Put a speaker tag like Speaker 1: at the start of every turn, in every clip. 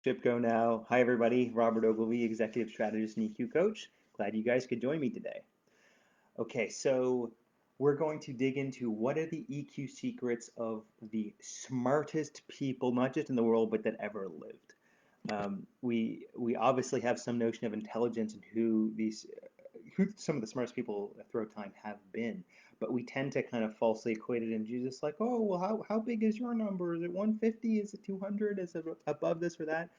Speaker 1: Ship Go Now. Hi, everybody. Robert Ogilvy, Executive Strategist and EQ Coach. Glad you guys could join me today. Okay, so we're going to dig into what are the EQ secrets of the smartest people, not just in the world, but that ever lived. We obviously have some notion of intelligence and who some of the smartest people throughout time have been, but we tend to kind of falsely equate it into just like, oh, well, how big is your number? Is it 150? Is it 200? Is it above this or that?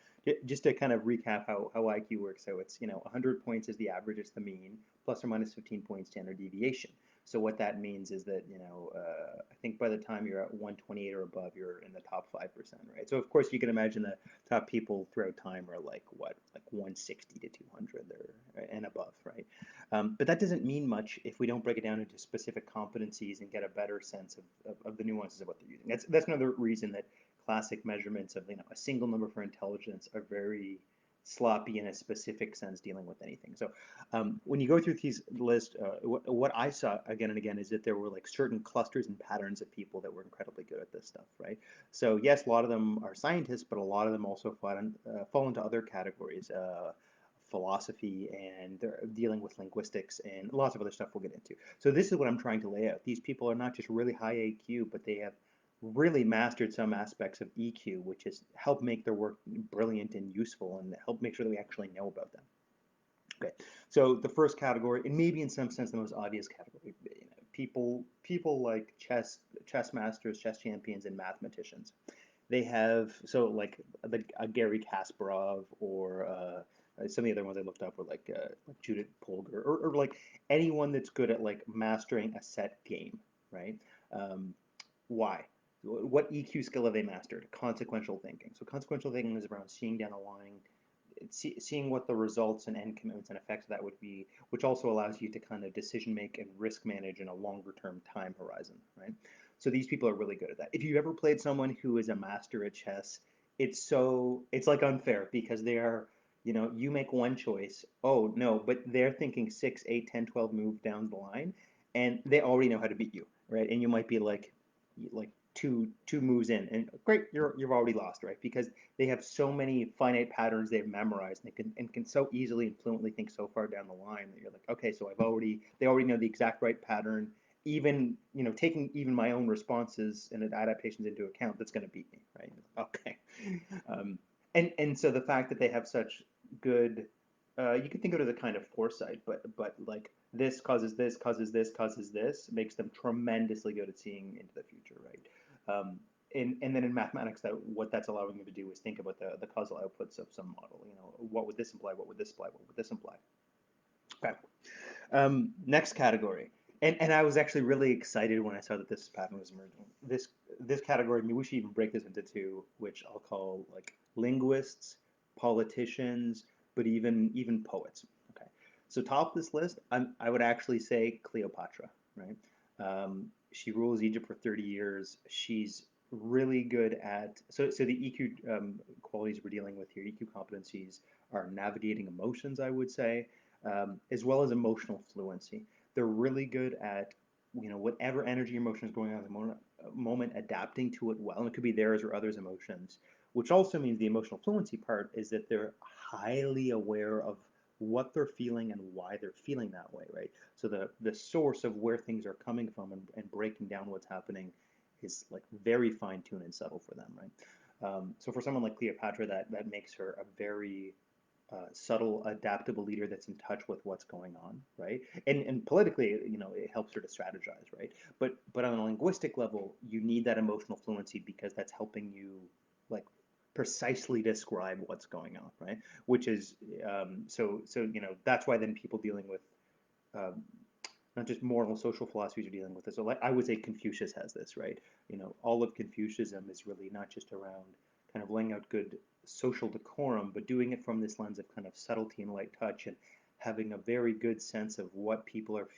Speaker 1: Just to kind of recap how IQ works. So it's, 100 points is the average, it's the mean, plus or minus 15 points standard deviation. So what that means is that, I think by the time you're at 128 or above, you're in the top 5%, right? So of course you can imagine the top people throughout time are like what, like 160 to 200 and above, right? But that doesn't mean much if we don't break it down into specific competencies and get a better sense of the nuances of what they're using. That's another reason that classic measurements of a single number for intelligence are very sloppy in a specific sense dealing with anything. So when you go through these lists, what I saw again and again is that there were like certain clusters and patterns of people that were incredibly good at this stuff, right? So yes, a lot of them are scientists, but a lot of them also fall into other categories. Philosophy, and they're dealing with linguistics and lots of other stuff we'll get into. So this is what I'm trying to lay out. These people are not just really high AQ, but they have really mastered some aspects of EQ, which has helped make their work brilliant and useful and help make sure that we actually know about them. Okay, so the first category, and maybe in some sense the most obvious category, people like chess masters, chess champions, and mathematicians. They have so like a Gary Kasparov or some of the other ones I looked up were like Judith Polgar or like anyone that's good at like mastering a set game, right? Um, why? What EQ skill have they mastered? Consequential thinking. So consequential thinking is around seeing down the line, seeing what the results and end commitments and effects of that would be, which also allows you to kind of decision make and risk manage in a longer term time horizon, right? So these people are really good at that. If you've ever played someone who is a master at chess, it's like unfair because they are, you make one choice. Oh no, but they're thinking 6, 8, 10, 12 moves down the line, and they already know how to beat you, right? And you might be like two moves in, and great, you've already lost, right? Because they have so many finite patterns they've memorized and can so easily and fluently think so far down the line that you're like, okay, so they already know the exact right pattern, even taking even my own responses and adaptations into account, that's going to beat me, right? Okay. um, and so the fact that they have such good, you could think of it as a kind of foresight, but like this causes this causes this causes this makes them tremendously good at seeing into the future, right? um, and then in mathematics, that what that's allowing them to do is think about the causal outputs of some model. What would this imply? What would this imply? What would this imply? Okay. Next category. And I was actually really excited when I saw that this pattern was emerging. This category, maybe we should even break this into two, which I'll call like linguists, politicians, but even poets. Okay. So top of this list, I would actually say Cleopatra, right? She rules Egypt for 30 years. She's really good at so the EQ qualities we're dealing with here, EQ competencies are navigating emotions, I would say, as well as emotional fluency. They're really good at whatever energy emotion is going on at the moment, adapting to it well, and it could be theirs or others' emotions. Which also means the emotional fluency part is that they're highly aware of what they're feeling and why they're feeling that way, right? So the source of where things are coming from and breaking down what's happening is like very fine tuned and subtle for them, right? So for someone like Cleopatra, that makes her a very subtle, adaptable leader that's in touch with what's going on, right? And politically, it helps her to strategize, right? But on a linguistic level, you need that emotional fluency because that's helping you like precisely describe what's going on, right? Which is so that's why then people dealing with um, not just moral and social philosophies are dealing with this. So like I would say Confucius has this, right? All of Confucianism is really not just around kind of laying out good social decorum, but doing it from this lens of kind of subtlety and light touch and having a very good sense of what people are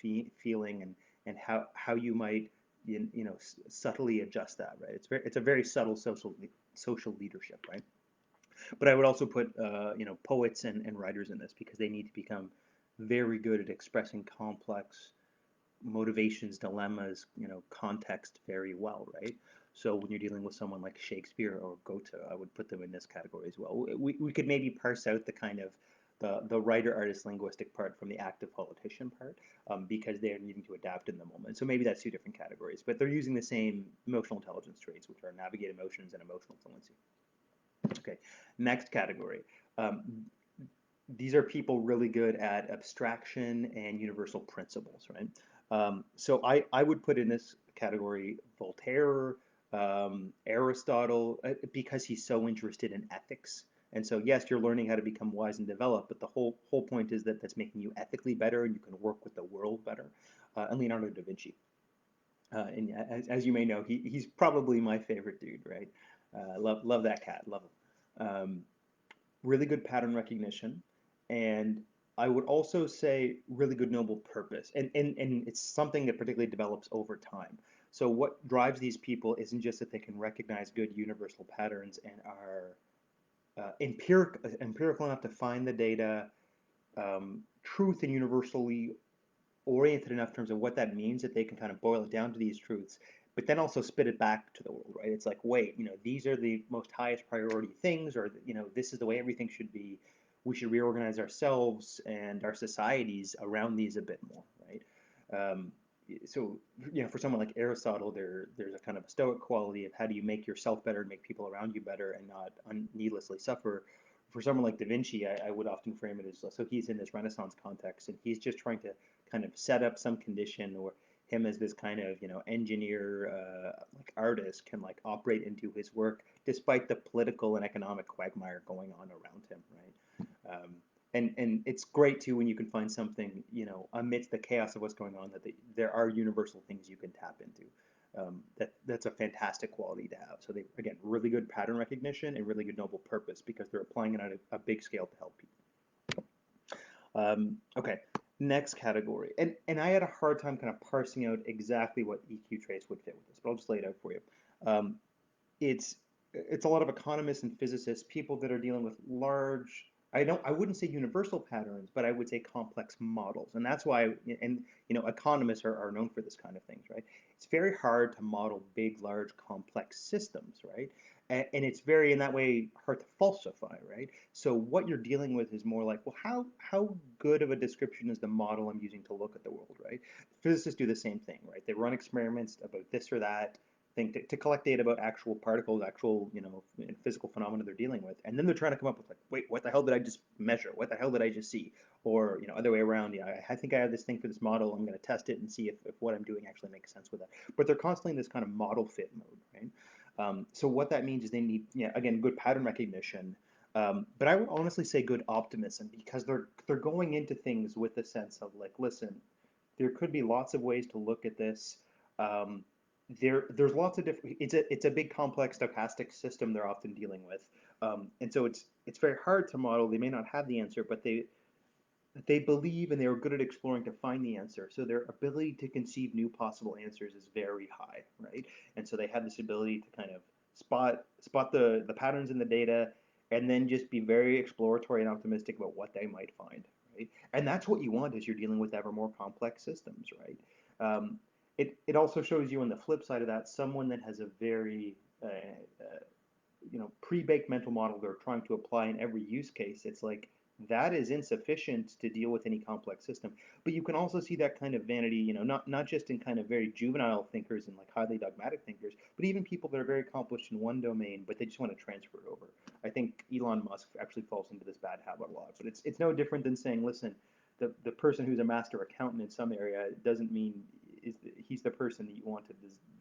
Speaker 1: feeling and how you might subtly adjust that, right? It's a very subtle social leadership, right? But I would also put poets and writers in this because they need to become very good at expressing complex motivations, dilemmas, context very well, right? So when you're dealing with someone like Shakespeare or Goethe, I would put them in this category as well. We could maybe parse out the kind of the writer, artist, linguistic part from the active politician part, because they're needing to adapt in the moment. So maybe that's two different categories, but they're using the same emotional intelligence traits, which are navigate emotions and emotional fluency. Okay, next category. Um, these are people really good at abstraction and universal principles, right? So I would put in this category Voltaire, Aristotle, because he's so interested in ethics. And so, yes, you're learning how to become wise and develop, but the whole point is that that's making you ethically better and you can work with the world better. And Leonardo da Vinci. And as you may know, he's probably my favorite dude, right? Love that cat, love him. Really good pattern recognition, and I would also say really good noble purpose. And it's something that particularly develops over time. So what drives these people isn't just that they can recognize good universal patterns and are empirical enough to find the data, truth and universally oriented enough in terms of what that means that they can kind of boil it down to these truths, but then also spit it back to the world, right? It's like, wait, these are the most highest priority things, or this is the way everything should be. We should reorganize ourselves and our societies around these a bit more, right? Um, so, for someone like Aristotle, there's a kind of a stoic quality of how do you make yourself better and make people around you better and not needlessly suffer. For someone like Da Vinci, I would often frame it as so he's in this Renaissance context and he's just trying to kind of set up some condition or him as this kind of engineer like artist can like operate into his work despite the political and economic quagmire going on around him, right? And it's great too when you can find something amidst the chaos of what's going on that there are universal things you can tap into. That's a fantastic quality to have. So they again really good pattern recognition and really good noble purpose because they're applying it on a big scale to help people. Okay, next category. And I had a hard time kind of parsing out exactly what EQ traits would fit with this, but I'll just lay it out for you. Um, it's it's a lot of economists and physicists, people that are dealing with large, I wouldn't say universal patterns, but I would say complex models. And that's why, and economists are known for this kind of things, right? It's very hard to model big, large, complex systems, right? And it's very in that way hard to falsify, right? So what you're dealing with is more like, well, how good of a description is the model I'm using to look at the world, right? Physicists do the same thing, right? They run experiments about this or that thing to collect data about actual particles, actual physical phenomena they're dealing with, and then they're trying to come up with like, wait, what the hell did I just measure? What the hell did I just see? Or other way around. Yeah, I think I have this thing for this model. I'm going to test it and see if what I'm doing actually makes sense with that. But they're constantly in this kind of model fit mode, right? So what that means is they need, again, good pattern recognition. But I would honestly say good optimism because they're going into things with a sense of like, listen, there could be lots of ways to look at this. Um, there's lots of different. It's a big complex stochastic system they're often dealing with, and so it's very hard to model. They may not have the answer, but they believe and they're good at exploring to find the answer. So their ability to conceive new possible answers is very high, right? And so they have this ability to kind of spot the patterns in the data and then just be very exploratory and optimistic about what they might find, right? And that's what you want as you're dealing with ever more complex systems, right? It also shows you on the flip side of that someone that has a very pre-baked mental model they're trying to apply in every use case. It's like that is insufficient to deal with any complex system. But you can also see that kind of vanity, not just in kind of very juvenile thinkers and like highly dogmatic thinkers, but even people that are very accomplished in one domain, but they just want to transfer it over. I think Elon Musk actually falls into this bad habit a lot. But it's no different than saying, listen, the person who's a master accountant in some area doesn't mean he's the person that you want to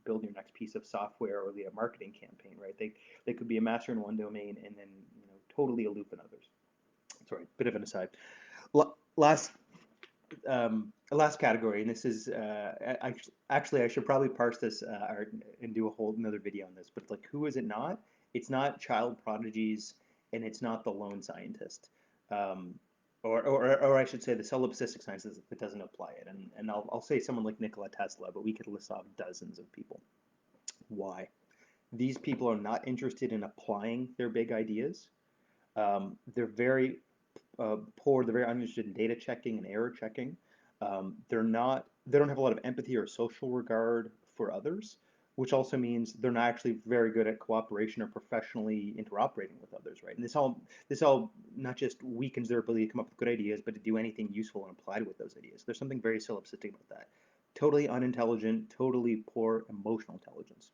Speaker 1: build your next piece of software or lead a marketing campaign, right? They could be a master in one domain and then totally aloof in others. Sorry, bit of an aside. Last last category, and this is actually I should probably parse this and do a whole another video on this. But like, who is it not? It's not child prodigies, and it's not the lone scientist. Um, or I should say the solipsistic sciences that doesn't apply it. And I'll say someone like Nikola Tesla, but we could list off dozens of people. Why? These people are not interested in applying their big ideas. They're very poor. They're very uninterested in data checking and error checking. They don't have a lot of empathy or social regard for others. which also means they're not actually very good at cooperation or professionally interoperating with others, right? And this all not just weakens their ability to come up with good ideas, but to do anything useful and applied with those ideas. There's something very solipsistic about that. Totally unintelligent, totally poor emotional intelligence.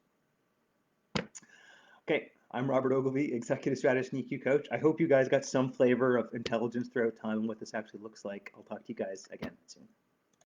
Speaker 1: Okay, I'm Robert Ogilvy, Executive Strategist and EQ Coach. I hope you guys got some flavor of intelligence throughout time and what this actually looks like. I'll talk to you guys again soon.